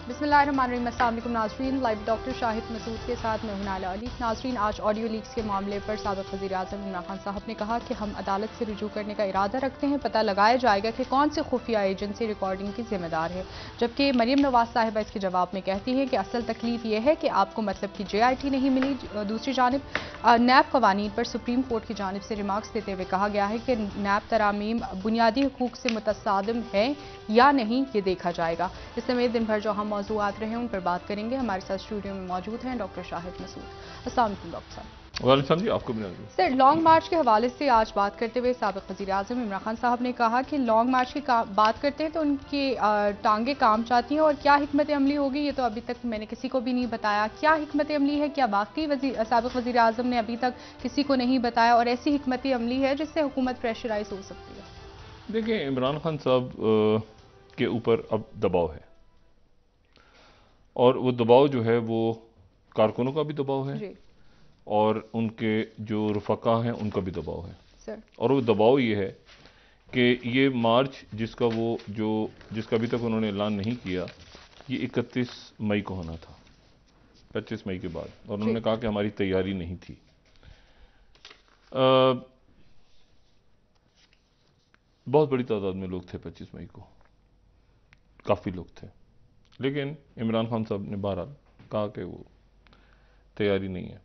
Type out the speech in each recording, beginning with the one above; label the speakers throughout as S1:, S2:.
S1: बिस्मिल्लाहिर्रहमानिर्रहीम। अस्सलाम वालेकुम नाज़रीन, लाइव डॉक्टर शाहिद मसूद के साथ मैं हूं नाला अली। नाज़रीन, आज ऑडियो लीक्स के मामले पर साबिक़ वज़ीर-ए-आज़म इमरान खान साहब ने कहा कि हम अदालत से रुजू करने का इरादा रखते हैं, पता लगाया जाएगा कि कौन से खुफिया एजेंसी रिकॉर्डिंग की जिम्मेदार है। जबकि मरीम नवाज साहिबा इसके जवाब में कहती हैं कि असल तकलीफ यह है कि आपको मतलब की JIT नहीं मिली। दूसरी जानब नैब कवानीन पर सुप्रीम कोर्ट की जानिब से रिमार्क्स देते हुए कहा गया है कि नैब तरामीम बुनियादी हुकूक से मुतसादिम है या नहीं, ये देखा जाएगा। इस समेत दिन भर जो हम मौजूआत रहे उन पर बात करेंगे। हमारे साथ स्टूडियो में मौजूद हैं डॉक्टर शाहिद मसूद। अस्सलाम वालेकुम डॉक्टर साहब।
S2: वालेकुम जी, आपको भी।
S1: सर, लॉन्ग मार्च के हवाले से आज बात करते हुए साबिक़ वज़ीर-ए-आज़म इमरान खान साहब ने कहा कि लॉन्ग मार्च की बात करते हैं तो उनकी टांगे काम चाहती हैं, और क्या हिकमत अमली होगी ये तो अभी तक मैंने किसी को भी नहीं बताया। क्या हिकमत अमली है? क्या वाकई साबिक़ वज़ीर-ए-आज़म ने अभी तक किसी को नहीं बताया, और ऐसी हिकमत अमली है जिससे हुकूमत प्रेशराइज हो सकती है?
S2: देखिए, इमरान खान साहब के ऊपर अब दबाव है, और वो दबाव जो है वो कारकुनों का भी दबाव है
S1: जी
S2: और उनके जो रफ़का हैं उनका भी दबाव है।
S1: सर।
S2: और वो दबाव ये है कि ये मार्च जिसका अभी तक उन्होंने ऐलान नहीं किया, ये 31 मई को होना था, 25 मई के बाद। और उन्होंने कहा कि हमारी तैयारी नहीं थी। बहुत बड़ी तादाद में लोग थे 25 मई को, काफ़ी लोग थे, लेकिन इमरान खान साहब ने बहरहाल कहा कि वो तैयारी नहीं है।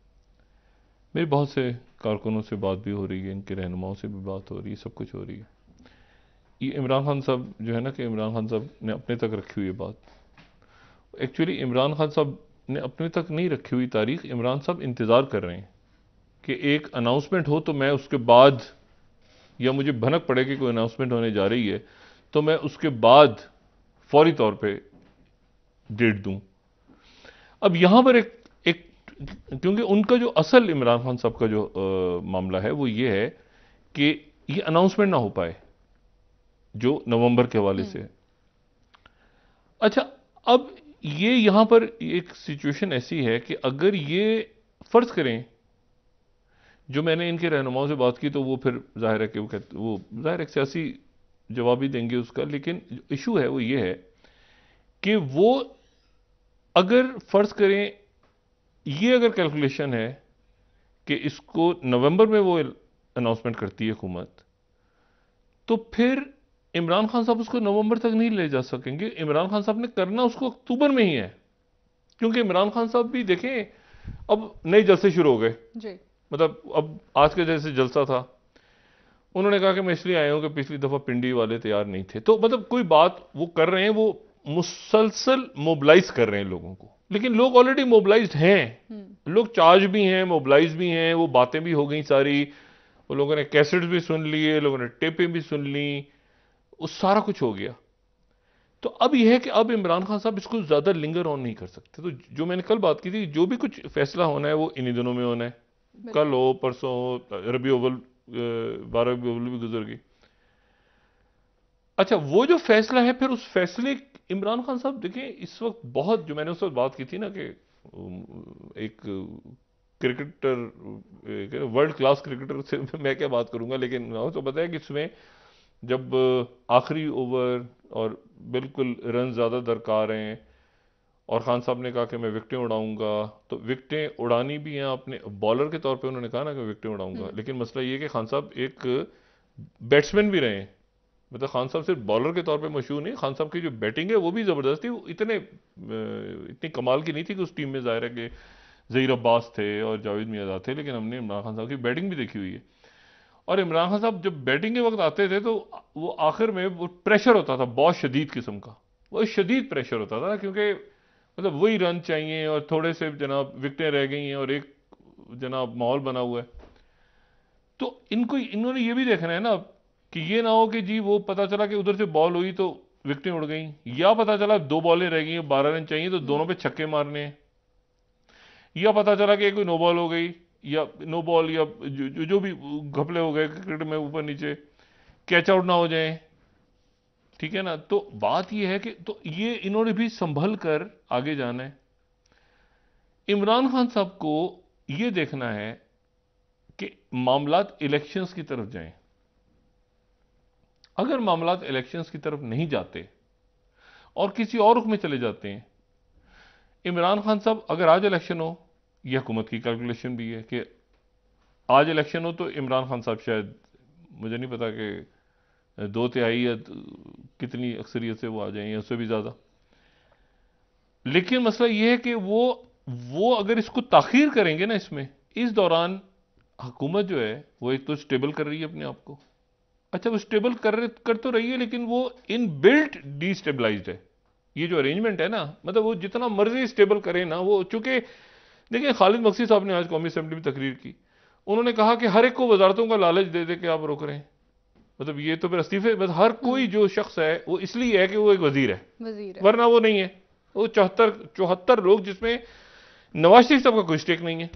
S2: मेरी बहुत से कारकुनों से बात भी हो रही है, इनके रहनुमाओं से भी बात हो रही है, सब कुछ हो रही है। ये इमरान खान साहब जो है ना, कि इमरान खान साहब ने अपने तक रखी हुई बात, एक्चुअली इमरान खान साहब ने अपने तक नहीं रखी हुई तारीख। इमरान साहब इंतज़ार कर रहे हैं कि एक अनाउंसमेंट हो तो मैं उसके बाद, या मुझे भनक पड़े कि कोई अनाउंसमेंट होने जा रही है तो मैं उसके बाद फौरी तौर पे डेट दूं। अब यहां पर एक क्योंकि उनका जो असल इमरान खान साहब का जो मामला है वो ये है कि ये अनाउंसमेंट ना हो पाए जो नवंबर के हवाले से है। अच्छा, अब ये यहां पर एक सिचुएशन ऐसी है कि अगर ये फर्ज करें, जो मैंने इनके रहनुमाओं से बात की, तो वो फिर जाहिर है कि वो जाहिर है सियासी जवाब ही देंगे उसका, लेकिन इशू है वो ये है कि वो अगर फर्ज करें, ये अगर कैलकुलेशन है कि इसको नवंबर में वो अनाउंसमेंट करती है हुकूमत, तो फिर इमरान खान साहब उसको नवंबर तक नहीं ले जा सकेंगे। इमरान खान साहब ने करना उसको अक्टूबर में ही है, क्योंकि इमरान खान साहब भी देखें अब नए जलसे शुरू हो गए।
S1: जी
S2: मतलब अब आज के जैसे जलसा था, उन्होंने कहा कि मैं इसलिए आया हूं कि पिछली दफा पिंडी वाले तैयार नहीं थे। तो मतलब कोई बात वो कर रहे हैं, वो मुसलसल मोबिलाइज कर रहे हैं लोगों को, लेकिन लोग ऑलरेडी मोबिलाइज्ड हैं, लोग चार्ज भी हैं, मोबिलाइज भी हैं, वो बातें भी हो गई सारी, वो लोगों ने कैसेट्स भी सुन लिए, लोगों ने टेपें भी सुन ली, वो सारा कुछ हो गया। तो अब यह है कि अब इमरान खान साहब इसको ज्यादा लिंगर ऑन नहीं कर सकते। तो जो मैंने कल बात की थी, जो भी कुछ फैसला होना है वो इन्हीं दिनों में होना है, कल हो परसों हो, रबी अव्वल 12 रबी अव्वल भी गुजर गई। अच्छा, वो जो फैसला है, फिर उस फैसले, इमरान खान साहब देखें इस वक्त बहुत, जो मैंने उस वक्त बात की थी ना कि एक क्रिकेटर, वर्ल्ड क्लास क्रिकेटर से मैं क्या बात करूंगा, लेकिन तो पता है कि इसमें जब आखिरी ओवर और बिल्कुल रन ज़्यादा दरकार हैं और खान साहब ने कहा कि मैं विकेटें उड़ाऊंगा, तो विकेटें उड़ानी भी हैं अपने बॉलर के तौर पे, उन्होंने कहा ना कि विकेटें उड़ाऊंगा, लेकिन मसला ये कि खान साहब एक बैट्समैन भी रहे हैं। मतलब खान साहब सिर्फ बॉलर के तौर पे मशहूर नहीं, खान साहब की जो बैटिंग है वो भी ज़बरदस्त थी। वो इतनी कमाल की नहीं थी कि उस टीम में ज़ाहिर है कि ज़हीर अब्बास थे और जावेद मियाँदाद थे, लेकिन हमने इमरान खान साहब की बैटिंग भी देखी हुई है। और इमरान खान साहब जब बैटिंग के वक्त आते थे तो वो आखिर में वो प्रेशर होता था बहुत शदीद किस्म का, वो शदीद प्रेशर होता था, क्योंकि मतलब वही रन चाहिए और थोड़े से जनाब विकेटें रह गई हैं और एक जनाब माहौल बना हुआ है। तो इन्होंने ये भी देखना है ना कि ये ना हो कि जी वो पता चला कि उधर से बॉल हुई तो विकेटें उड़ गई, या पता चला 2 बॉलें रह गई, 12 रन चाहिए तो दोनों पे छक्के मारने हैं, या पता चला कि कोई नो बॉल हो गई, या नो बॉल, या जो भी घपले हो गए क्रिकेट में ऊपर नीचे, कैच आउट ना हो जाए, ठीक है ना। तो बात ये है कि तो ये इन्होंने भी संभल कर आगे जाना है। इमरान खान साहब को ये देखना है कि मामलात इलेक्शंस की तरफ जाएं। अगर मामलात इलेक्शंस की तरफ नहीं जाते और किसी और रुख में चले जाते हैं, इमरान खान साहब अगर आज इलेक्शन हो, यह हुकूमत की कैलकुलेशन भी है कि आज इलेक्शन हो तो इमरान खान साहब शायद, मुझे नहीं पता कि 2/3 या कितनी अक्सरियत से वो आ जाएं या उससे भी ज़्यादा। लेकिन मसला ये है कि वो अगर इसको ताखीर करेंगे ना, इसमें इस दौरान हुकूमत जो है वो एक तो स्टेबल कर रही है अपने आप को। अच्छा, वो स्टेबल कर तो रही है, लेकिन वो इन बिल्ट डिस्टेबलाइज्ड है। ये जो अरेंजमेंट है ना, मतलब वो जितना मर्जी स्टेबल करे ना, वो चूंकि देखिए खालिद मकसी साहब ने आज कौमी असेंबली में तकरीर की, उन्होंने कहा कि हर एक को वजारतों का लालच दे दे के आप रोक रहे हैं। मतलब ये तो फिर इस्तीफे, मतलब हर कोई जो शख्स है वो इसलिए है कि वो एक वजीर है, वरना वो नहीं है। वो 74 लोग, जिसमें नवाज शरीफ साहब का कोई स्टेक नहीं है।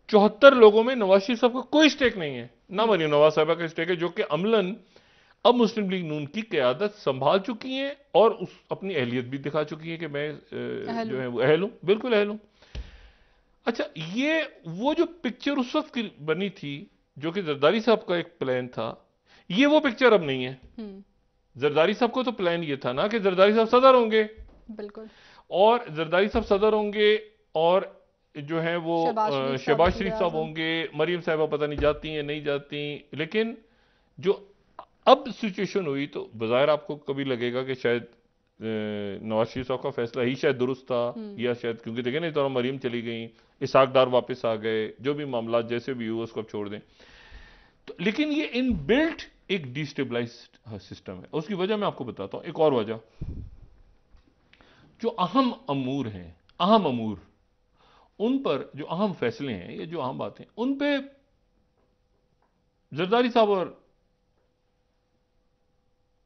S2: 74 लोगों में नवाज शरीफ साहब का कोई स्टेक नहीं है, ना मरीम नवाज साहबा का स्टेक है, जो कि अमलन अब मुस्लिम लीग नून की क़यादत संभाल चुकी हैं और उस अपनी अहलियत भी दिखा चुकी है कि मैं जो है वो अहल हूं, बिल्कुल अहल हूं। अच्छा, ये वो जो पिक्चर उस वक्त की बनी थी, जो कि जरदारी साहब का एक प्लान था, ये वो पिक्चर अब नहीं है। जरदारी साहब को तो प्लान ये था ना कि जरदारी साहब सदर होंगे,
S1: बिल्कुल,
S2: और जरदारी साहब सदर होंगे, और जो है वो शहबाज शरीफ साहब होंगे, मरीम साहबा पता नहीं जाती हैं नहीं जाती। लेकिन जो अब सिचुएशन हुई, तो बज़ाहिर आपको कभी लगेगा कि शायद नवाज शरीफ साहब का फैसला ही शायद दुरुस्त था, या शायद, क्योंकि देखें ना, इस दौरान मरीम चली गई, इसहाक डार वापस आ गए, जो भी मामला जैसे भी हुआ उसको अब छोड़ दें। तो लेकिन ये इन बिल्ट एक डिस्टेबलाइज्ड सिस्टम है। उसकी वजह मैं आपको बताता हूं, एक और वजह, जो अहम अमूर हैं, अहम अमूर, उन पर जो अहम फैसले हैं, ये जो अहम बातें, उन पे जरदारी साहब और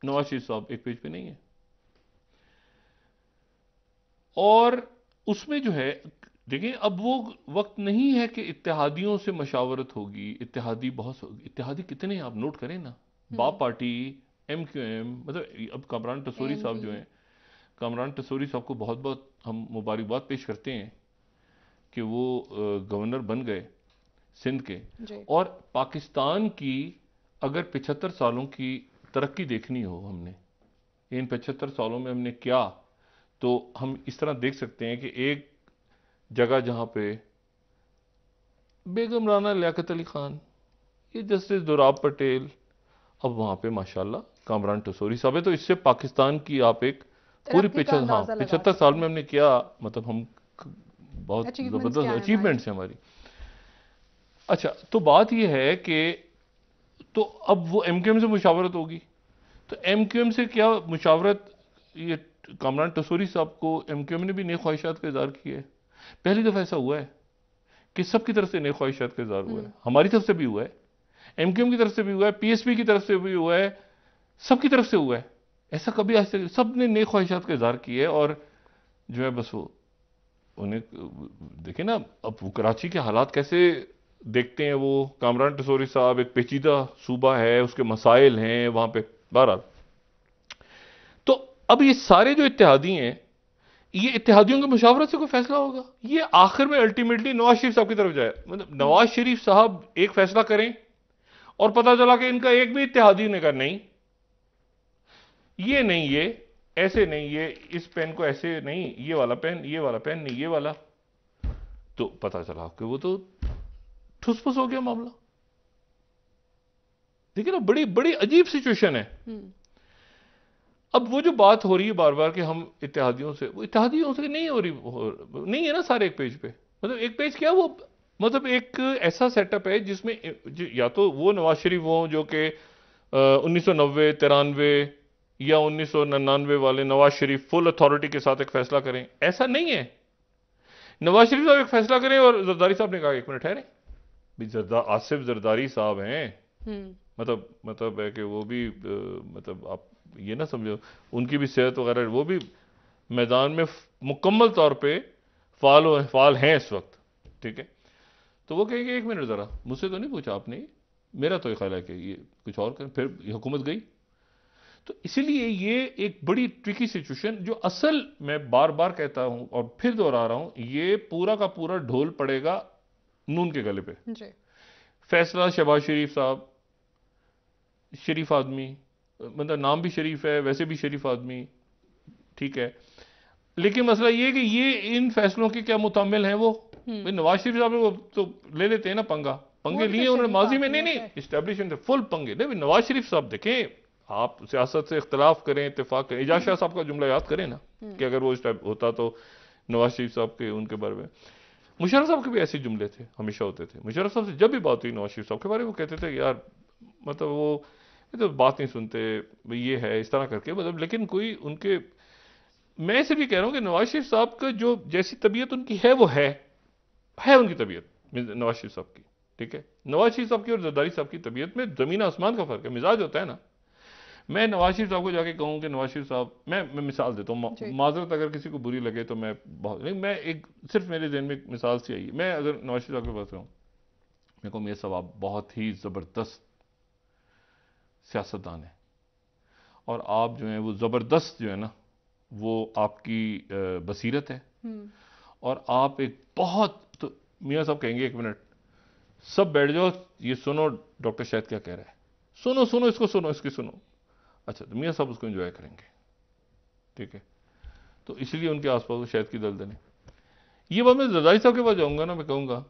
S2: नवाज शरीफ साहब एक पेज पे नहीं है। और उसमें जो है, देखिए, अब वो वक्त नहीं है कि इत्तेहादियों से मशावरत होगी। इत्तेहादी कितने हैं आप नोट करें ना, बाप पार्टी, MQM, मतलब अब कामरान टसूरी साहब जो हैं, कामरान टसूरी साहब को बहुत बहुत हम मुबारकबाद पेश करते हैं कि वो गवर्नर बन गए सिंध के। और पाकिस्तान की अगर 75 सालों की तरक्की देखनी हो, हमने इन 75 सालों में हमने क्या, तो हम इस तरह देख सकते हैं कि एक जगह जहां पे बेगम राना लियाकत अली खान, ये जस्टिस दुराब पटेल, अब वहां पे माशाल्लाह कामरान टसूरी साहब है। तो इससे पाकिस्तान की आप एक पूरी 75 साल में हमने क्या, मतलब हम बहुत जबरदस्त अचीवमेंट्स हैं हमारी। अच्छा, तो बात यह है कि तो अब वो MQM से मुशावरत होगी, तो MQM से क्या मुशावरत, ये कामरान टसूरी साहब को MQM ने भी नेक ख्वाहिशात का इजहार किया है। पहली दफा ऐसा हुआ है कि सबकी तरफ से नेक ख्वाहिशात का इजहार हुआ है, हमारी तरफ से भी हुआ है, MQM की तरफ से भी हुआ है, PSP की तरफ से भी हुआ है, सबकी तरफ से हुआ है। ऐसा कभी आज तक सब ने नेक ख्वाहिशात का इजहार किया है। और जो है बस वो उन्हें देखे ना, अब वो कराची के हालात कैसे देखते हैं। वो कामरान टसूरी साहब, एक पेचीदा सूबा है, उसके मसाइल हैं वहां पे, बहरहाल। तो अब ये सारे जो इत्तेहादी हैं, ये इत्तेहादियों की मुशावरत से कोई फैसला होगा, ये आखिर में अल्टीमेटली नवाज शरीफ साहब की तरफ जाए। मतलब नवाज शरीफ साहब एक फैसला करें और पता चला कि इनका एक भी इत्तेहादी ने कहा नहीं, ये नहीं, ये ऐसे नहीं, ये इस पेन को ऐसे नहीं, ये वाला पेन, ये वाला पेन नहीं, ये वाला, तो पता चला कि वो तो ठुसफुस हो गया मामला। देखिए ना, बड़ी बड़ी अजीब सिचुएशन है। अब वो जो बात हो रही है बार बार कि हम इत्तेहादियों से, वो इत्तेहादियों से नहीं हो रही, नहीं है ना सारे एक पेज पे। मतलब एक पेज क्या, वो मतलब एक ऐसा सेटअप है जिसमें या तो वो नवाज शरीफ हो जो कि 1990, 93 या 1999 वाले नवाज शरीफ फुल अथॉरिटी के साथ एक फैसला करें, ऐसा नहीं है। नवाज शरीफ साहब एक फैसला करें और जरदारी साहब ने कहा एक मिनट ठहरे, आसिफ जरदारी साहब हैं, मतलब है कि वो भी मतलब आप ये ना समझो, उनकी भी सेहत वगैरह, वो भी मैदान में मुकम्मल तौर पे फाल हैं इस वक्त, ठीक है। तो वो कहेंगे एक मिनट ज़रा, मुझसे तो नहीं पूछा आपने, मेरा तो ख्याल है कि ये कुछ और करें, फिर हुकूमत गई। तो इसीलिए ये एक बड़ी ट्रिकी सिचुएशन, जो असल मैं बार बार कहता हूं और फिर दोहरा रहा हूं, ये पूरा का पूरा ढोल पड़ेगा नून के गले पे। फैसला शहबाज शरीफ साहब, शरीफ आदमी, मतलब नाम भी शरीफ है, वैसे भी शरीफ आदमी, ठीक है। लेकिन मसला ये है कि ये इन फैसलों के क्या मुतामिल हैं वो भाई नवाज शरीफ साहब वो तो ले लेते हैं ना पंगे लिए उन्होंने माजी में, नहीं इस्टेब्लिशमेंट फुल पंगे नहीं। नवाज शरीफ साहब देखें, आप सियासत से इख्तलाफ करें, इत्तेफाक करें, एजाज शाह साहब का जुमला याद करें ना कि अगर वो होता तो नवाज शरीफ साहब के उनके बारे में। मुशर्रफ साहब के भी ऐसे जुमले थे, हमेशा होते थे। मुशर्रफ साहब से जब भी बात हुई नवाज शरीफ साहब के बारे में, वो कहते थे यार मतलब वो तो बात नहीं सुनते, ये है इस तरह करके, मतलब लेकिन कोई उनके, मैं ऐसे भी कह रहा हूं कि नवाज शरीफ साहब का जो जैसी तबीयत उनकी है वो है उनकी तबीयत नवाज शरीफ साहब की, ठीक है। नवाज शरीफ साहब की और जरदारी साहब की तबीयत में जमीन आसमान का फर्क है, मिजाज होता है ना। मैं नवाज शरीफ साहब को जाके कहूं कि नवाज शरीफ साहब, मैं मिसाल देता हूं, माजरत अगर किसी को बुरी लगे तो मैं बहुत नहीं, मैं एक सिर्फ मेरे जहन में एक मिसाल से आई। मैं अगर नवाज शरीफ साहब के पास रहूं, मेरे को मेरे साहब आप बहुत ही जबरदस्त सियासतदान है और आप जो है वो जबरदस्त जो है ना वो आपकी बसीरत है और आप एक बहुत, तो मियाँ साहब कहेंगे 1 मिनट सब बैठ जाओ, ये सुनो डॉक्टर शाहिद क्या कह रहा है, सुनो इसको, सुनो इसकी सुनो। अच्छा, तो मियाँ साहब उसको एंजॉय करेंगे, ठीक है। तो इसलिए उनके आसपास शायद की दलदल है। ये बात मैं जरदारी साहब के पास जाऊंगा ना, मैं कहूंगा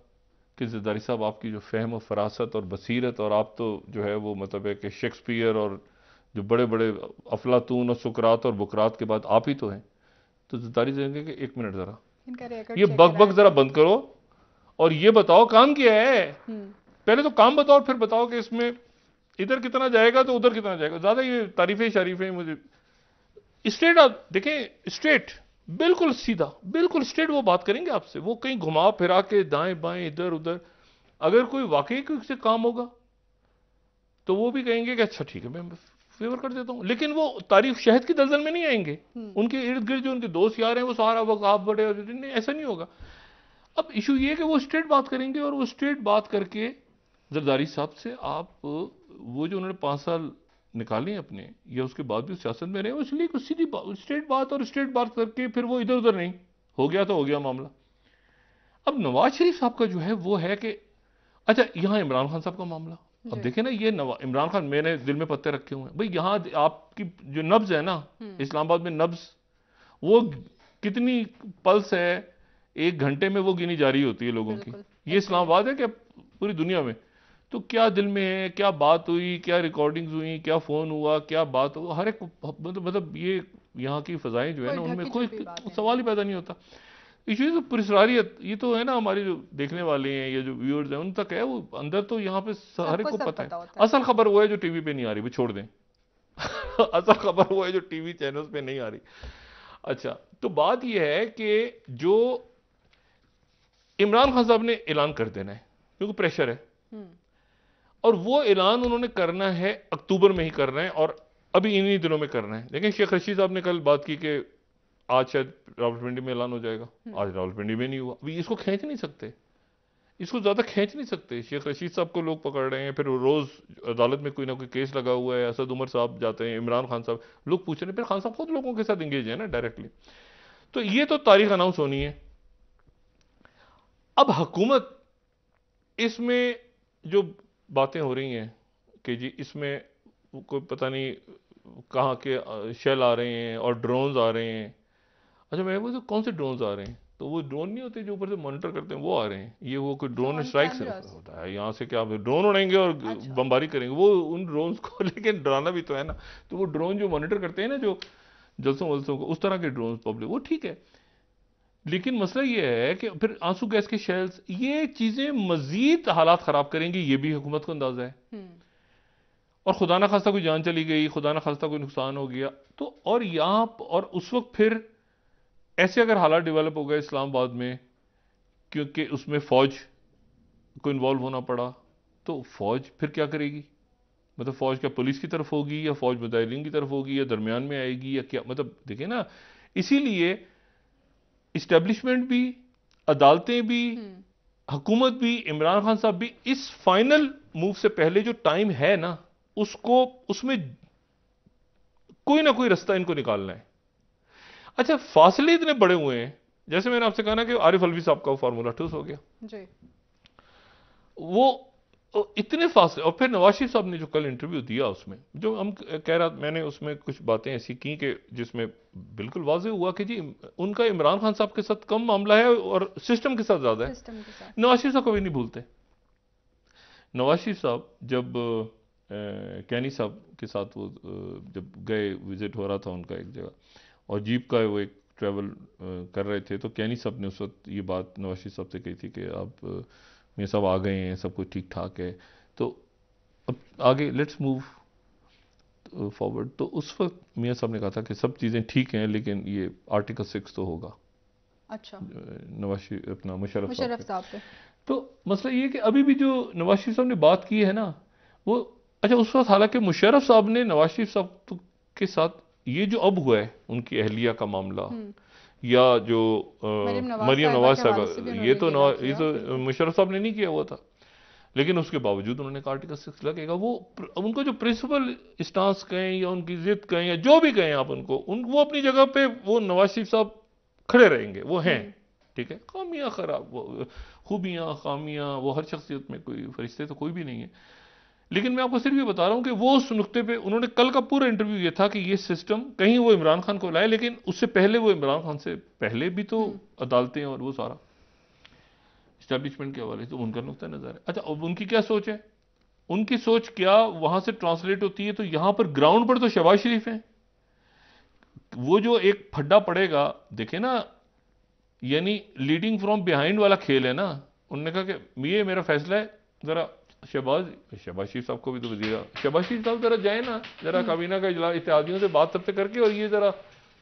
S2: कि जरदारी साहब आपकी जो फहम और फरासत और बसीरत, और आप तो जो है वो मतलब है कि शेक्सपियर और जो बड़े बड़े अफलातून और सुकरात और बुकरात के बाद आप ही तो हैं। तो जरदारी कहेंगे कि 1 मिनट जरा ये बक जरा बंद करो और ये बताओ काम क्या है, पहले तो काम बताओ फिर बताओ कि इसमें इधर कितना जाएगा तो उधर कितना जाएगा। ज्यादा ये तारीफें शरीफें मुझे स्ट्रेट देखें, स्ट्रेट बिल्कुल सीधा, बिल्कुल स्ट्रेट वो बात करेंगे आपसे, वो कहीं घुमा फिरा के दाएं बाएं इधर उधर। अगर कोई वाकई से काम होगा तो वो भी कहेंगे कि अच्छा ठीक है मैं फेवर कर देता हूं, लेकिन वो तारीफ शहद की दलदल में नहीं आएंगे। उनके इर्द गिर्द जो उनके दोस्त यार हैं वो सारा वक्त आप बड़े, ऐसा नहीं होगा। अब इशू ये है कि वो स्ट्रेट बात करेंगे और वो स्ट्रेट बात करके जरदारी साहब से आप वो जो उन्होंने 5 साल निकाले अपने या उसके बाद भी सियासत में रहे, इसलिए कुछ सीधी स्ट्रेट बात और स्ट्रेट बात करके फिर वो इधर उधर नहीं, हो गया तो हो गया मामला। अब नवाज शरीफ साहब का जो है वो है कि अच्छा यहां इमरान खान साहब का मामला, अब देखें ना ये इमरान खान, मैंने दिल में पत्ते रखे हुए हैं भाई। यहां आपकी जो नब्ज है ना इस्लामाबाद में, नब्ज वो कितनी पल्स है, 1 घंटे में वो गिनी जा रही होती है लोगों की। ये इस्लामाबाद है क्या पूरी दुनिया में? तो क्या दिल में है, क्या बात हुई, क्या रिकॉर्डिंग्स हुई, क्या फोन हुआ, क्या बात हुआ, हर एक मतलब ये यहाँ की फजाएं जो है ना उनमें कोई सवाल ही पैदा नहीं होता। इशू तो पुरस्कारियत, ये तो है ना हमारे जो देखने वाले हैं या जो व्यूअर्स हैं उन तक है, वो अंदर तो यहाँ पे हर एक को पता है। असल खबर वो है जो टीवी पे नहीं आ रही, वो छोड़ दें असल खबर वो है जो टीवी चैनल्स पे नहीं आ रही। अच्छा, तो बात यह है कि जो इमरान खान साहब ने ऐलान कर देना है क्योंकि प्रेशर है और वो ऐलान उन्होंने करना है अक्टूबर में ही करना है और अभी इन्हीं दिनों में करना है। लेकिन शेख रशीद साहब ने कल बात की कि आज शायद रावलपिंडी में ऐलान हो जाएगा, आज रावलपिंडी में नहीं हुआ। अभी इसको खींच नहीं सकते, इसको ज्यादा खींच नहीं सकते। शेख रशीद साहब को लोग पकड़ रहे हैं, फिर रोज अदालत में कोई ना कोई केस लगा हुआ है, असद उमर साहब जाते हैं, इमरान खान साहब, लोग पूछ रहे हैं, फिर खान साहब खुद लोगों के साथ इंगेज है ना डायरेक्टली। तो ये तो तारीख अनाउंस होनी है। अब हुकूमत इसमें जो बातें हो रही हैं कि जी इसमें कोई पता नहीं कहाँ के शेल आ रहे हैं और ड्रोन्स आ रहे हैं। अच्छा, मैं बोलता कौन से ड्रोन्स आ रहे हैं? तो वो ड्रोन नहीं होते जो ऊपर से मॉनिटर करते हैं, वो आ रहे हैं। ये वो कोई ड्रोन स्ट्राइक से होता है, यहाँ से क्या ड्रोन उड़ाएंगे और बमबारी करेंगे वो उन ड्रोन्स को, लेकिन डराना भी तो है ना। तो वो ड्रोन जो मॉनिटर करते हैं ना, जो जलसों वलसों को, उस तरह के ड्रोन पब्लिक, वो ठीक है। लेकिन मसला ये है कि फिर आंसू गैस के शेल्स, ये चीजें मजीद हालात खराब करेंगी, ये भी हुकूमत को अंदाजा है। और खुदा ना खास्ता कोई जान चली गई, खुदा ना खास्ता कोई नुकसान हो गया तो, और यहां और उस वक्त फिर ऐसे अगर हालात डेवलप हो गए इस्लामाबाद में, क्योंकि उसमें फौज को इन्वॉल्व होना पड़ा, तो फौज फिर क्या करेगी? मतलब फौज क्या पुलिस की तरफ होगी या फौज मुजाहिदीन की तरफ होगी या दरमियान में आएगी या क्या? मतलब देखिए ना, इसीलिए इस्टेब्लिशमेंट भी, अदालतें भी, हुकूमत भी, इमरान खान साहब भी इस फाइनल मूव से पहले जो टाइम है ना, उसको, उसमें कोई ना कोई रास्ता इनको निकालना है। अच्छा, फासले इतने बड़े हुए हैं, जैसे मैंने आपसे कहा ना कि आरिफ अलवी साहब का फार्मूला ठूस हो गया जी। वो इतने फासले। और फिर नवाज शरीफ साहब ने जो कल इंटरव्यू दिया उसमें जो हम कह रहा, मैंने उसमें कुछ बातें ऐसी की कि जिसमें बिल्कुल वाज़ेह हुआ कि जी उनका इमरान खान साहब के साथ कम मामला है और सिस्टम के साथ ज़्यादा है।
S1: सिस्टम के साथ
S2: नवाज शरीफ साहब कभी नहीं भूलते। नवाज शरीफ साहब जब कैनी साहब के साथ वो जब गए, विजिट हो रहा था उनका एक जगह, और जीप का वो एक ट्रैवल कर रहे थे, तो कैनी साहब ने उस वक्त ये बात नवाज शरीफ साहब से कही थी कि आप मियां साहब आ गए हैं, सब कुछ ठीक ठाक है, तो अब आगे लेट्स मूव फॉरवर्ड। तो उस वक्त मियां साहब ने कहा था कि सब चीज़ें ठीक हैं लेकिन ये आर्टिकल 6 तो होगा।
S1: अच्छा,
S2: नवाज शरीफ अपना मुशर्रफ
S1: साहब पे।
S2: तो मसला ये है कि अभी भी जो नवाज शरीफ साहब ने बात की है ना वो, अच्छा उस वक्त हालांकि मुशर्रफ साहब ने नवाज शरीफ साहब के साथ ये जो अब हुआ है उनकी अहलिया का मामला, या जो मरियम नवाज साहब, ये तो मुशर्रफ साहब ने नहीं किया हुआ था, लेकिन उसके बावजूद उन्होंने कहा आर्टिकल 6 लगेगा। वो उनको जो प्रिंसिपल स्टांस कहें या उनकी जिद कहें या जो भी कहें आप उनको, वो अपनी जगह पे वो नवाज शरीफ साहब खड़े रहेंगे, वो हैं, ठीक है। खामियां खराब, खूबियां खामियां, वो हर शख्सियत में कोई फरिश्ते तो कोई भी नहीं है, लेकिन मैं आपको सिर्फ ये बता रहा हूं कि वो उस नुक्ते पे उन्होंने कल का पूरा इंटरव्यू ये था कि ये सिस्टम कहीं वो इमरान खान को लाए, लेकिन उससे पहले वो इमरान खान से पहले भी तो अदालतें और वो सारा एस्टैब्लिशमेंट के हवाले से उनका नुक्ता नजर है। अच्छा, अब उनकी क्या सोच है, उनकी सोच क्या वहां से ट्रांसलेट होती है, तो यहां पर ग्राउंड पर तो शहबाज शरीफ है, वो जो एक फड्डा पड़ेगा देखे ना, यानी लीडिंग फ्रॉम बिहाइंड वाला खेल है ना। उन्होंने कहा कि ये मेरा फैसला है, जरा शहबाज शरीफ साहब को भी तो वजीरा, शहबाज शरीफ साहब जरा जाए ना, जरा काबीना का इजलास इत्तेहादियों से बात सबसे करके, और ये जरा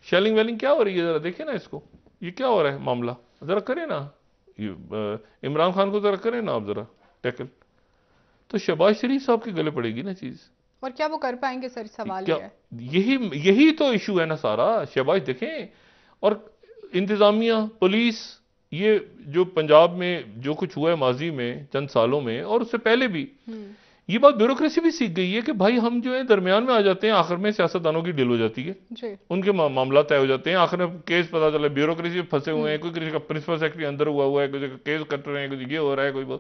S2: शेलिंग वेलिंग क्या हो रही है जरा देखे ना इसको, ये क्या हो रहा है मामला, जरा करे ना, इमरान खान को जरा करें ना आप जरा टैकल। तो शहबाज शरीफ साहब के गले पड़ेगी ना चीज।
S1: और क्या वो कर पाएंगे सर, सवाल
S2: क्या,
S1: है
S2: यही तो इशू है ना सारा। शहबाज देखें, और इंतजामिया, पुलिस, ये जो पंजाब में जो कुछ हुआ है माजी में चंद सालों में और उससे पहले भी, ये बात ब्यूरोक्रेसी भी सीख गई है कि भाई हम जो है दरमियान में आ जाते हैं, आखिर में सियासतदानों की डील हो जाती है जी। उनके मामला तय हो जाते हैं, आखिर में केस पता चला ब्यूरोक्रेसी में फंसे हुए हैं, कोई किसी का प्रिंसिपल सेक्रेटरी अंदर हुआ है, कोई केस कट रहे हैं, कुछ ये हो रहा है, कोई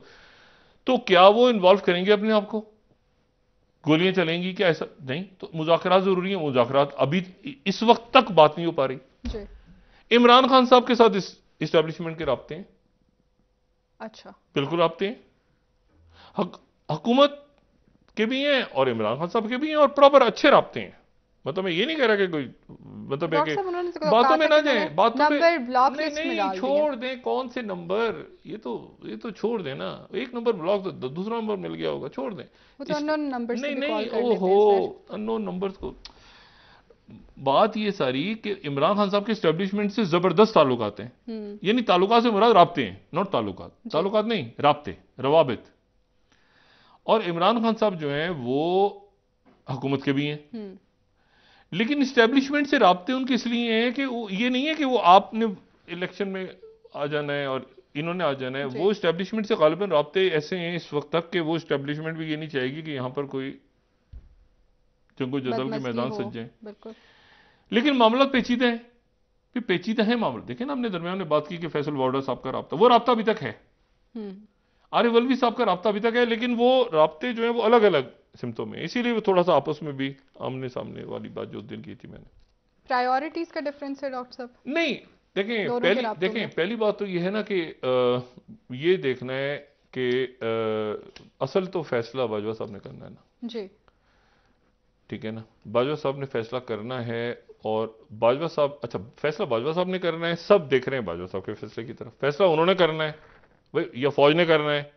S2: तो क्या वो इन्वॉल्व करेंगे अपने आप को, गोलियां चलेंगी क्या, ऐसा नहीं। तो मुज़ाकरात जरूरी है, मुज़ाकरात अभी इस वक्त तक बात नहीं हो पा रही। इमरान खान साहब के साथ इस इस्टेब्लिशमेंट के राब्ते हैं, अच्छा बिल्कुल राब्ते हैं, हुकूमत के भी हैं और इमरान खान साहब के भी हैं, और प्रॉपर अच्छे राब्ते हैं। मतलब मैं ये नहीं कह रहा कि कोई मतलब है कि बातों में ना जाए, बातों में नहीं छोड़ दें, कौन से नंबर, ये तो छोड़ दें ना, एक नंबर ब्लॉक तो दूसरा नंबर मिल गया होगा, छोड़ दें। नहीं ओहो अननोन नंबर्स को, बात ये सारी कि इमरान खान साहब के एस्टेब्लिशमेंट से जबरदस्त ताल्लुकात हैं, यानी ताल्लुकात से मुराद राब्ते हैं, नॉट ताल्लुकात नहीं, राब्ते, रवाबित। और इमरान खान साहब जो हैं वो हुकूमत के भी हैं, लेकिन इस्टेब्लिशमेंट से राब्ते उनके इसलिए हैं कि ये नहीं है कि वो आपने इलेक्शन में आ जाना है और इन्होंने आ जाना है, वो इस्टेब्लिशमेंट से गालिबन राब्ते ऐसे हैं इस वक्त तक कि वो इस्टेब्लिशमेंट भी ये नहीं चाहेगी कि यहां पर कोई जंगो जदल के मैदान सज जाए। लेकिन मामला पेचीदा है, फिर पेचीदा है मामला। देखें ना, हमने दरमियान में बात की कि फैसल वार्डर साहब का राब्ता, वो राब्ता अभी तक है, आरिफ अलवी साहब का राब्ता अभी तक है, लेकिन वो राब्ते जो है वो अलग अलग सिमतों में, इसीलिए वो थोड़ा सा आपस में भी आमने सामने वाली बात जो दिन की थी मैंने।
S1: प्रायोरिटीज का डिफरेंस है डॉक्टर साहब। नहीं
S2: देखें पहली बात तो ये है ना कि ये देखना है कि असल तो फैसला बाजवा साहब ने करना है ना जी, ठीक है ना, बाजवा साहब ने फैसला करना है, और बाजवा साहब, अच्छा फैसला बाजवा साहब ने करना है, सब देख रहे हैं बाजवा साहब के फैसले की तरफ, फैसला उन्होंने करना है भाई या फौज ने करना है,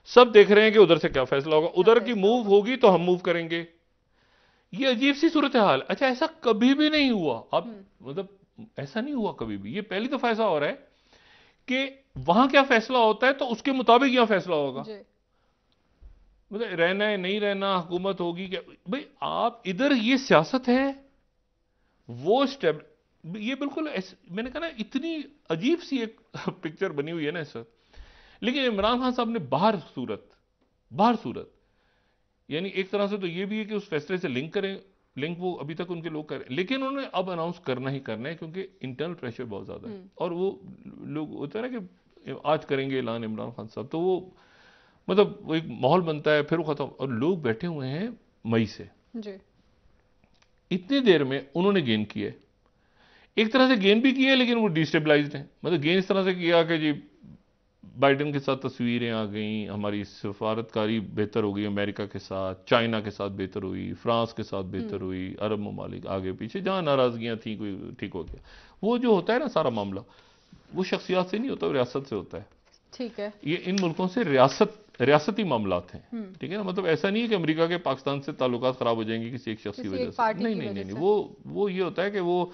S2: सब देख रहे हैं कि उधर से क्या फैसला होगा, उधर की मूव होगी तो हम मूव करेंगे। ये अजीब सी सूरत हाल। अच्छा, ऐसा कभी भी नहीं हुआ, अब मतलब ऐसा नहीं हुआ कभी भी, ये पहली दफा ऐसा हो रहा है कि वहां क्या फैसला होता है तो उसके मुताबिक यहां फैसला होगा, मतलब रहना है नहीं रहना, हुकूमत होगी क्या, भाई आप इधर ये सियासत है, वो स्टेप, ये बिल्कुल मैंने कहा ना इतनी अजीब सी एक पिक्चर बनी हुई है ना इस वक्त। लेकिन इमरान खान साहब ने बाहर सूरत यानी एक तरह से तो ये भी है कि उस फैसले से लिंक वो अभी तक उनके लोग करें, लेकिन उन्होंने अब अनाउंस करना ही करना है क्योंकि इंटरनल प्रेशर बहुत ज्यादा है, और वो लोग होता है ना कि आज करेंगे ऐलान इमरान खान साहब, तो वो मतलब वो एक माहौल बनता है, फिर वो खत्म, और लोग बैठे हुए हैं मई से।
S1: जी।
S2: इतनी देर में उन्होंने गेन किया है, एक तरह से गेन भी किया है, लेकिन वो डिस्टेबलाइज्ड है। मतलब गेन इस तरह से किया कि जी बाइडेन के साथ तस्वीरें आ गई, हमारी सफारतकारी बेहतर हो गई अमेरिका के साथ, चाइना के साथ बेहतर हुई, फ्रांस के साथ बेहतर हुई, अरब ममालिक आगे पीछे जहां नाराजगियां थी कोई ठीक हो गया। वो जो होता है ना सारा मामला, वो शख्सियात से नहीं होता, वो रियासत से होता है।
S1: ठीक है।
S2: ये इन मुल्कों से रियासती मामलात हैं, ठीक है ना। मतलब ऐसा नहीं है कि अमेरिका के पाकिस्तान से ताल्लुकात खराब हो जाएंगे किसी एक शख्स की वजह से, नहीं नहीं नहीं, वो ये होता है कि वो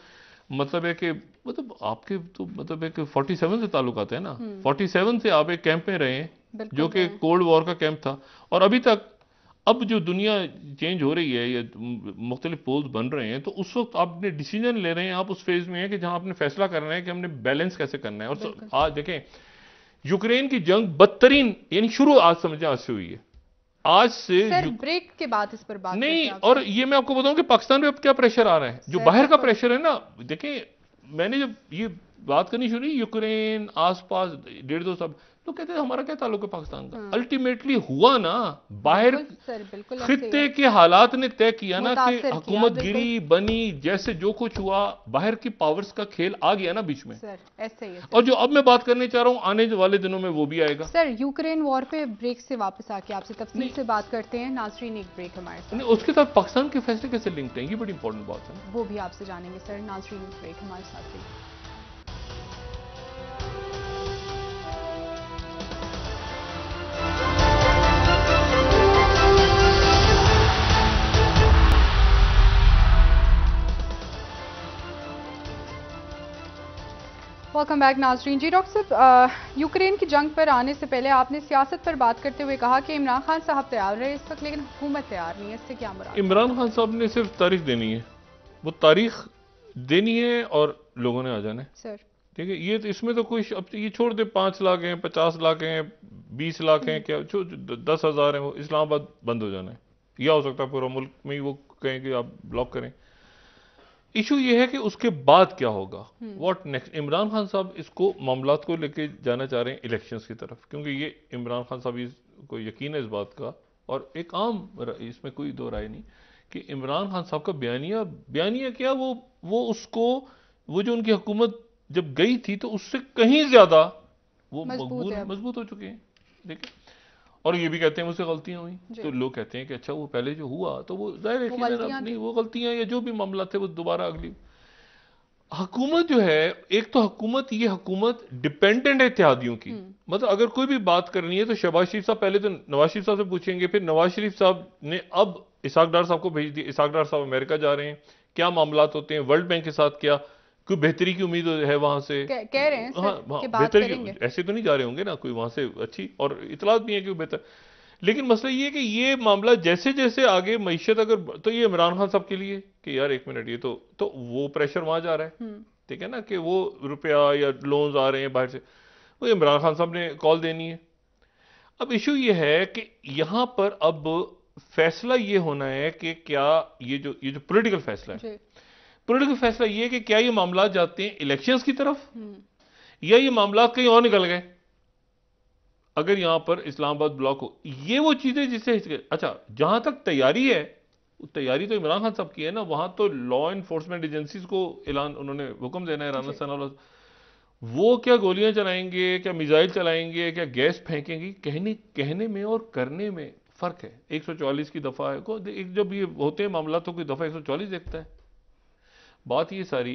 S2: मतलब है कि मतलब आपके तो मतलब है कि 47 से ताल्लुकात है ना। 47 से आप एक कैंप में रहे हैं जो कि कोल्ड वॉर का कैंप था, और अभी तक अब जो दुनिया चेंज हो रही है या मुख्तलिफ पोल्स बन रहे हैं, तो उस वक्त आपने डिसीजन ले रहे हैं, आप उस फेज में हैं कि जहां आपने फैसला करना है कि हमने बैलेंस कैसे करना है। और आज देखें यूक्रेन की जंग बदतरीन, यानी शुरू आज समझें आज से हुई है, आज से
S1: सर ब्रेक के बाद इस पर बात
S2: नहीं। और ये मैं आपको बताऊं कि पाकिस्तान पे अब क्या प्रेशर आ रहा है, जो बाहर का प्रेशर है ना। देखिए मैंने जब ये बात करनी शुरू, यूक्रेन आसपास 1.5-2 साल, तो कहते हैं हमारा क्या ताल्लुक है पाकिस्तान का। अल्टीमेटली हुआ ना, बाहर खित्ते के हालात ने तय किया ना कि हुकूमत गिरी बनी, जैसे जो कुछ हुआ बाहर की पावर्स का खेल आ गया ना बीच में।
S1: सर ऐसे ही है।
S2: और जो अब मैं बात करने चाह रहा हूं आने वाले दिनों में वो भी आएगा।
S1: सर यूक्रेन वॉर पे ब्रेक से वापस आके आपसे तफसील से बात करते हैं। नाजरीन एक ब्रेक हमारे साथ।
S2: नहीं, उसके साथ पाकिस्तान के फैसले कैसे लिंक्ड हैं, ये बड़ी इंपॉर्टेंट बात है,
S1: वो भी आपसे जानेंगे सर। नाजरीन एक ब्रेक हमारे साथ रहिए। वेलकम बैक नाजरीन। जी डॉक्टर साहब, यूक्रेन की जंग पर आने से पहले आपने सियासत पर बात करते हुए कहा कि इमरान खान साहब तैयार रहे इस वक्त, लेकिन हुकूमत तैयार नहीं है, इससे क्या मुराद?
S2: इमरान खान साहब ने सिर्फ तारीख देनी है, वो तारीख देनी है और लोगों ने आ जाना है सर। ठीक है, ये तो इसमें तो कोई अब ये छोड़ दे 5 लाख हैं, 50 लाख हैं, 20 लाख हैं, क्या 10,000 हैं, वो इस्लामाबाद बंद हो जाना है। या हो सकता है पूरा मुल्क में ही वो कहें कि आप ब्लॉक करें। इशू ये है कि उसके बाद क्या होगा, व्हाट नेक्स्ट। इमरान खान साहब इसको मामलात को लेके जाना चाह रहे हैं इलेक्शंस की तरफ, क्योंकि ये इमरान खान साहब को यकीन है इस बात का, और एक आम इसमें कोई दो राय नहीं कि इमरान खान साहब का बयानिया क्या, वो उसको वो जो उनकी हुकूमत जब गई थी तो उससे कहीं ज्यादा वो मजबूत हो चुके हैं। देखिए, और ये भी कहते हैं मुझसे गलतियां हुई, तो लोग कहते हैं कि अच्छा वो पहले जो हुआ तो वो जाहिर है कि नहीं, वो गलतियां या जो भी मामला थे वो दोबारा अगली हुकूमत जो है, एक तो हुकूमत ये हुकूमत डिपेंडेंट है इत्तेहादियों की। मतलब अगर कोई भी बात करनी है तो शहबाज शरीफ साहब पहले तो नवाज शरीफ साहब से पूछेंगे, फिर नवाज शरीफ साहब ने अब इसहाक डार साहब को भेज दिया, इसहाक डार साहब अमेरिका जा रहे हैं, क्या मामलात होते हैं वर्ल्ड बैंक के साथ, क्या कोई बेहतरी की उम्मीद है वहां से, कह रहे हैं हाँ बेहतरी, ऐसे तो नहीं जा रहे होंगे ना, कोई वहां से अच्छी और इतलात भी है कि बेहतर। लेकिन मसला ये है कि ये मामला जैसे जैसे आगे मईशत अगर, तो ये इमरान खान साहब के लिए कि यार एक मिनट, ये तो वो प्रेशर वहां जा रहा है, ठीक है ना, कि वो रुपया या लोन्स आ रहे हैं बाहर से, वो इमरान खान साहब ने कॉल देनी है। अब इशू ये है कि यहां पर अब फैसला ये होना है कि क्या ये जो पॉलिटिकल फैसला है, पॉलिटिकल फैसला ये है कि क्या ये मामला जाते हैं इलेक्शंस की तरफ या ये मामला कहीं और निकल गए। अगर यहां पर इस्लामाबाद ब्लॉक हो, ये वो चीजें जिससे अच्छा जहां तक तैयारी है, तैयारी तो इमरान खान साहब की है ना, वहां तो लॉ इन्फोर्समेंट एजेंसीज को ऐलान उन्होंने हुक्म देना है, राना सना, वो क्या गोलियां चलाएंगे, क्या मिसाइल चलाएंगे, क्या गैस फेंकेंगे, कहने में और करने में फर्क है। 144 की दफा है को जब ये होते हैं मामला तो कोई दफा 144 देखता है। बात ये सारी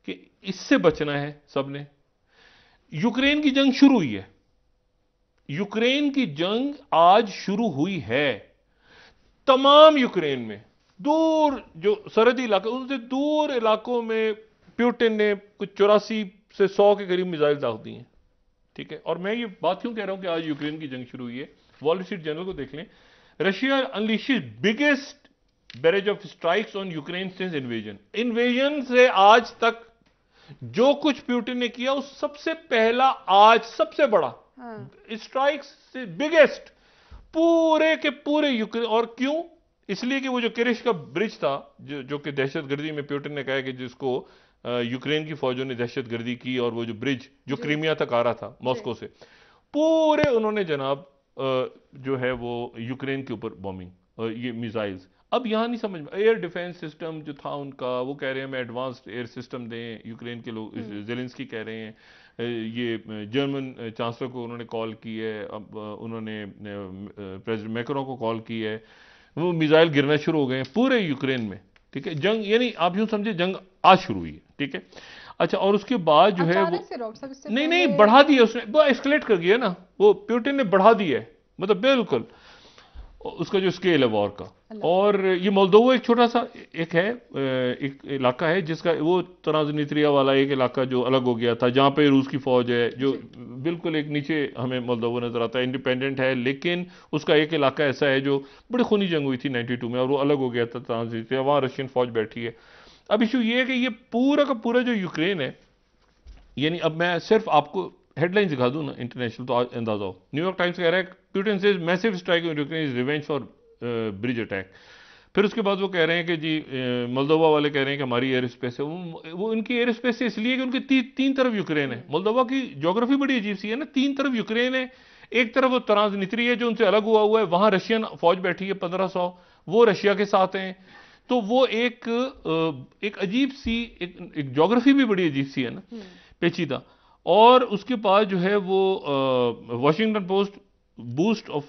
S2: कि इससे बचना है सबने। यूक्रेन की जंग शुरू हुई है, यूक्रेन की जंग आज शुरू हुई है। तमाम यूक्रेन में दूर जो सरहदी इलाके, उनसे दूर इलाकों में प्यूटिन ने कुछ 84 से 100 के करीब मिसाइल दाग दी हैं, ठीक है। और मैं ये बात क्यों कह रहा हूं कि आज यूक्रेन की जंग शुरू हुई है, वॉल स्ट्रीट जर्नल को देख लें। Russia unleashes biggest barrage of strikes on Ukraine since invasion से आज तक जो कुछ प्यूटिन ने किया उस सबसे पहला आज सबसे बड़ा स्ट्राइक्स से बिगेस्ट पूरे के पूरे यूक्रेन। और क्यों? इसलिए कि वो जो किरिश का ब्रिज था जो कि दहशतगर्दी में प्यूटिन ने कहा कि जिसको यूक्रेन की फौजों ने दहशतगर्दी की, और वो जो ब्रिज जो क्रीमिया तक आ रहा था मॉस्को से, पूरे उन्होंने जनाब जो है वो यूक्रेन के ऊपर बॉम्बिंग, ये मिसाइल्स। अब यहाँ नहीं समझ में, एयर डिफेंस सिस्टम जो था उनका, वो कह रहे हैं मैं एडवांस्ड एयर सिस्टम दें, यूक्रेन के लोग जेलेंस्की कह रहे हैं। ये जर्मन चांसलर को उन्होंने कॉल की है, अब उन्होंने प्रेसिडेंट मैक्रोन को कॉल की है, वो मिसाइल गिरना शुरू हो गए हैं पूरे यूक्रेन में। ठीक है, जंग यानी आप यूं समझे जंग आज शुरू हुई है। ठीक है, अच्छा, और उसके बाद जो है वो नहीं बढ़ा दिया उसने, वो एस्केलेट कर गया ना, वो पुतिन ने बढ़ा दिया है, मतलब बिल्कुल उसका जो स्केल है वॉर का। और ये मोल्दोवा एक छोटा सा एक है, एक इलाका है जिसका वो ट्रांसनिस्ट्रिया वाला एक इलाका जो अलग हो गया था, जहां पे रूस की फौज है, जो बिल्कुल एक नीचे हमें मोल्दोवा नजर आता है, इंडिपेंडेंट है, लेकिन उसका एक इलाका ऐसा है जो बड़ी खूनी जंग हुई थी 92 में, और वो अलग हो गया था ट्रांसनिस्ट्रिया, वहां रशियन फौज बैठी है। अब इशू ये है कि ये पूरा का पूरा जो यूक्रेन है, यानी अब मैं सिर्फ आपको हेडलाइन दिखा दूं ना इंटरनेशनल, तो अंदाजा हो। न्यूयॉर्क टाइम्स कह रहा है Putin says massive strike in Ukraine is revenge for bridge attack. फिर उसके बाद वो कह रहे हैं कि जी मोल्दोवा वाले कह रहे हैं कि हमारी एयर स्पेस है, वो उनकी एयर स्पेस है इसलिए कि उनकी तीन तरफ यूक्रेन है। मोल्दोवा की ज्योग्राफी बड़ी अजीब सी है ना, तीन तरफ यूक्रेन है, एक तरफ वो ट्रांसनिस्ट्रिया है जो उनसे अलग हुआ है, वहां रशियन फौज बैठी है 1500, वो रशिया के साथ हैं। तो वो एक अजीब सी एक ज्योग्राफी भी बड़ी अजीब सी है ना, पेचीदा। और उसके बाद जो है वो Washington post boost of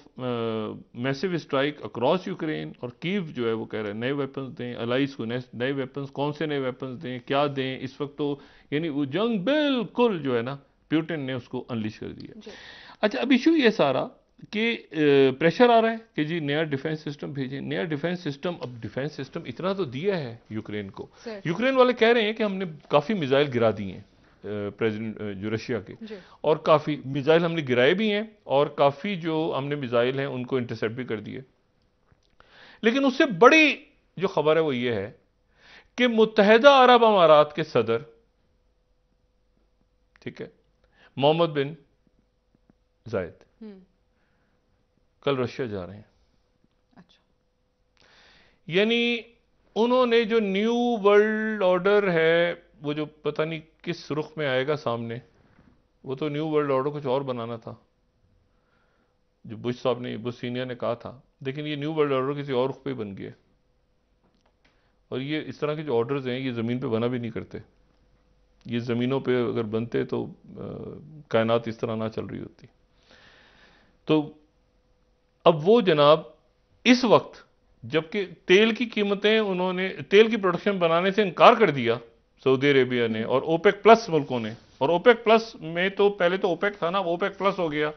S2: massive strike across Ukraine, और कीव जो है वो कह रहे हैं नए वेपन्स दें अलाइज को, नए वेपन्स, कौन से नए वेपन्स दें, क्या दें इस वक्त, तो यानी वो जंग बिल्कुल जो है ना पुतिन ने उसको अनलिश कर दिया। अच्छा, अब इशू ये सारा कि प्रेशर आ रहा है कि जी नया डिफेंस सिस्टम भेजें, नया डिफेंस सिस्टम। अब डिफेंस सिस्टम इतना तो दिया है यूक्रेन को, यूक्रेन वाले कह रहे हैं कि हमने काफी मिसाइल गिरा दिए हैं प्रेसिडेंट जो रशिया के, और काफी मिसाइल हमने गिराए भी हैं, और काफी जो हमने मिसाइल हैं उनको इंटरसेप्ट भी कर दिए। लेकिन उससे बड़ी जो खबर है वो ये है कि मुत्तहिदा अरब अमारात के सदर, ठीक है, मोहम्मद बिन जायद कल रशिया जा रहे हैं। अच्छा, यानी उन्होंने जो न्यू वर्ल्ड ऑर्डर है, वो जो पता नहीं किस रुख में आएगा सामने, वो तो न्यू वर्ल्ड ऑर्डर कुछ और बनाना था जो बुश साहब ने, बुश सीनियर ने कहा था, लेकिन ये न्यू वर्ल्ड ऑर्डर किसी और रुख पे बन गया। और ये इस तरह के जो ऑर्डर्स हैं ये ज़मीन पे बना भी नहीं करते, ये ज़मीनों पे अगर बनते तो कायनात इस तरह ना चल रही होती। तो अब वो जनाब इस वक्त, जबकि तेल की कीमतें, उन्होंने तेल की प्रोडक्शन बनाने से इनकार कर दिया सऊदी अरेबिया ने और ओपेक प्लस मुल्कों ने, और ओपेक प्लस में तो पहले तो ओपेक था ना, ओपेक प्लस हो गया,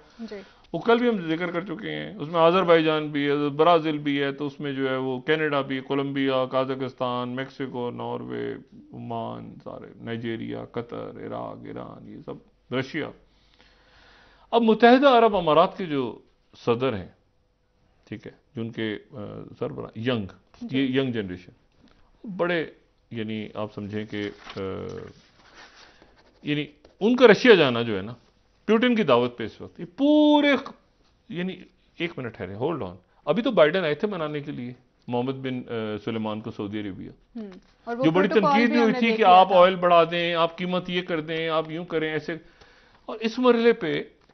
S2: वो कल भी हम जिक्र कर चुके हैं, उसमें अजरबैजान भी है, ब्राज़ील भी है, तो उसमें जो है वो कनाडा भी, Colombia, Kazakhstan, Mexico, Norway, Oman, सारे, नाइजीरिया, कतर, इराक, ईरान, ये सब, रशिया। अब मुत्तहिदा अरब अमारात के जो सदर हैं, ठीक है, जिनके सरबराह यंग, ये यंग जनरेशन, बड़े यानी आप समझें कि यानी उनका रशिया जाना जो है ना पुतिन की दावत पे इस वक्त, ये पूरे यानी, एक मिनट ठहरे, होल्ड ऑन, अभी तो बाइडेन आए थे मनाने के लिए मोहम्मद बिन सुलेमान को सऊदी अरेबिया, जो बड़ी तनकीद भी हुई थी कि आप ऑयल बढ़ा दें, आप कीमत ये कर दें, आप यूं करें ऐसे। और इस मरहले पे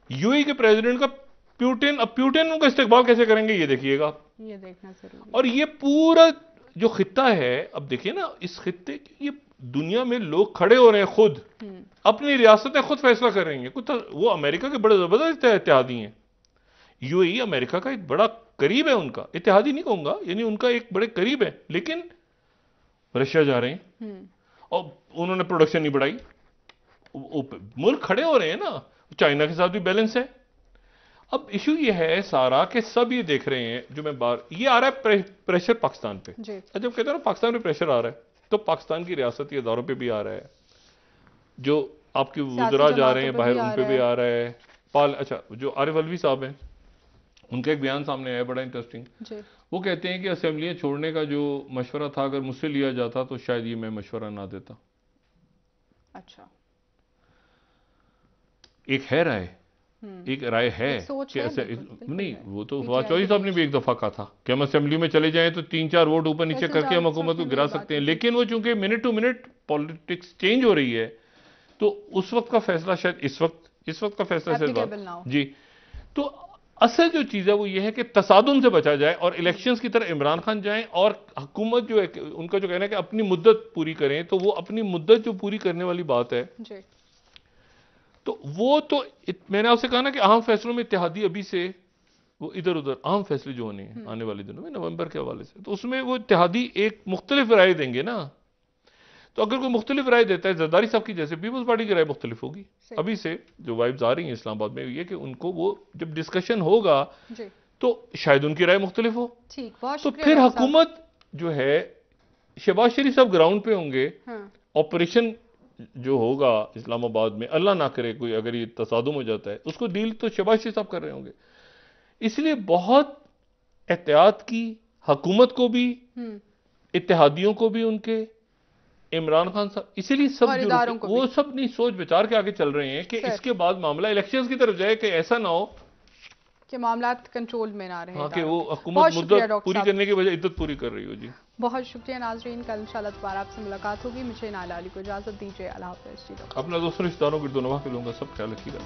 S2: यूएई के प्रेसिडेंट का पुतिन, अब पुतिन उनका इस्तेकबाल कैसे करेंगे ये देखिएगा, ये देखना जरूरी। और ये पूरा जो खित्ता है, अब देखिए ना इस खित्ते, ये दुनिया में लोग खड़े हो रहे हैं, खुद अपनी रियासतें खुद फैसला करेंगे, कुछ वो अमेरिका के बड़े जबरदस्त इत्तेहादी हैं। यूएई अमेरिका का एक बड़ा करीब है, उनका इत्तेहादी नहीं कहूंगा, यानी उनका एक बड़े करीब है, लेकिन रशिया जा रहे हैं और उन्होंने प्रोडक्शन नहीं बढ़ाई, मुल्क खड़े हो रहे हैं ना, चाइना के साथ भी बैलेंस है। अब इशू ये है सारा कि सब ये देख रहे हैं, जो मैं बार ये आ रहा है प्रेशर पाकिस्तान पे, जब कहते हैं ना पाकिस्तान पे प्रेशर आ रहा है, तो पाकिस्तान की रियासती इदारों पे भी आ रहा है, जो आपके वुज़रा जा रहे हैं बाहर उन पे भी आ रहा है। अच्छा, जो आरिफ अलवी साहब हैं, उनका एक बयान सामने आया बड़ा इंटरेस्टिंग, वो कहते हैं कि असेंबलियां छोड़ने का जो मशवरा था अगर मुझसे लिया जाता तो शायद ये मैं मशवरा ना देता। अच्छा, एक है राय, एक राय है कि ऐसे नहीं, वो तो फवाद चौधरी साहब ने भी एक दफा कहा था कि हम असेंबली में चले जाएं तो 3-4 वोट ऊपर नीचे करके हम हुकूमत को गिरा सकते हैं, लेकिन वो चूंकि minute to minute politics change हो रही है, तो उस वक्त का फैसला शायद इस वक्त का फैसला शायद जी। तो असल जो चीज़ है वो ये है कि तसादुम से बचा जाए और इलेक्शंस की तरह इमरान खान जाएं और हुकूमत जो है उनका जो कहना है कि अपनी मुद्दत पूरी करें, तो वो अपनी मुद्दत जो पूरी करने वाली बात है
S1: जी।
S2: तो वो तो मैंने आपसे कहा ना कि अहम फैसलों में इत्तेहादी अभी से वो इधर उधर अहम फैसले जो होने हैं आने वाले दिनों में नवंबर के हवाले से, तो उसमें वो इत्तेहादी एक मुख्तलिफ राय देंगे ना। तो अगर कोई मुख्तलिफ राय देता है जरदारी साहब की जैसे, पीपल्स पार्टी की राय मुख्तलिफ होगी। अभी से जो वाइब्स आ रही हैं इस्लामाबाद में ये कि उनको वो जब डिस्कशन होगा
S1: जी।
S2: तो शायद उनकी राय मुख्तलिफ हो।
S1: ठीक, बहुत
S2: तो
S1: शुक्रिया
S2: फिर
S1: डॉक्टर साहब।
S2: हुकूमत जो है, शहबाज शरीफ साहब ग्राउंड पे होंगे,
S1: हाँ,
S2: ऑपरेशन जो होगा इस्लामाबाद में, अल्लाह ना करे कोई अगर ये तसादुम हो जाता है, उसको डील तो शहबाज शरीफ साहब कर रहे होंगे। इसलिए बहुत एहतियात की हुकूमत को भी, इत्तेहादियों को भी, उनके इमरान खान साहब, इसीलिए सब
S1: और
S2: जो
S1: इदारों को
S2: वो
S1: भी।
S2: सब नहीं सोच विचार के आगे चल रहे हैं कि
S1: सर,
S2: इसके बाद मामला इलेक्शंस की तरफ जाए कि ऐसा ना हो
S1: कि मामला कंट्रोल में ना रहे।
S2: हाँ कि
S1: इदारों
S2: वो
S1: के।
S2: हुकूमत
S1: बहुत शुक्रिया
S2: मुद्दत
S1: डॉक्टर
S2: पूरी
S1: साहब।
S2: करने की बजाय इद्दत पूरी कर रही हो। जी
S1: बहुत शुक्रिया नाजरीन, कल इंशाल्लाह दोबारा आपसे मुलाकात होगी। मुझे नाला अली को इजाजत दीजिए। अल्लाह हाफ़िज़। जी डॉक्टर।
S2: अपना दोस्तों रिश्तेदारों की दुआ के लूंगा, सब ख्याल रखिएगा।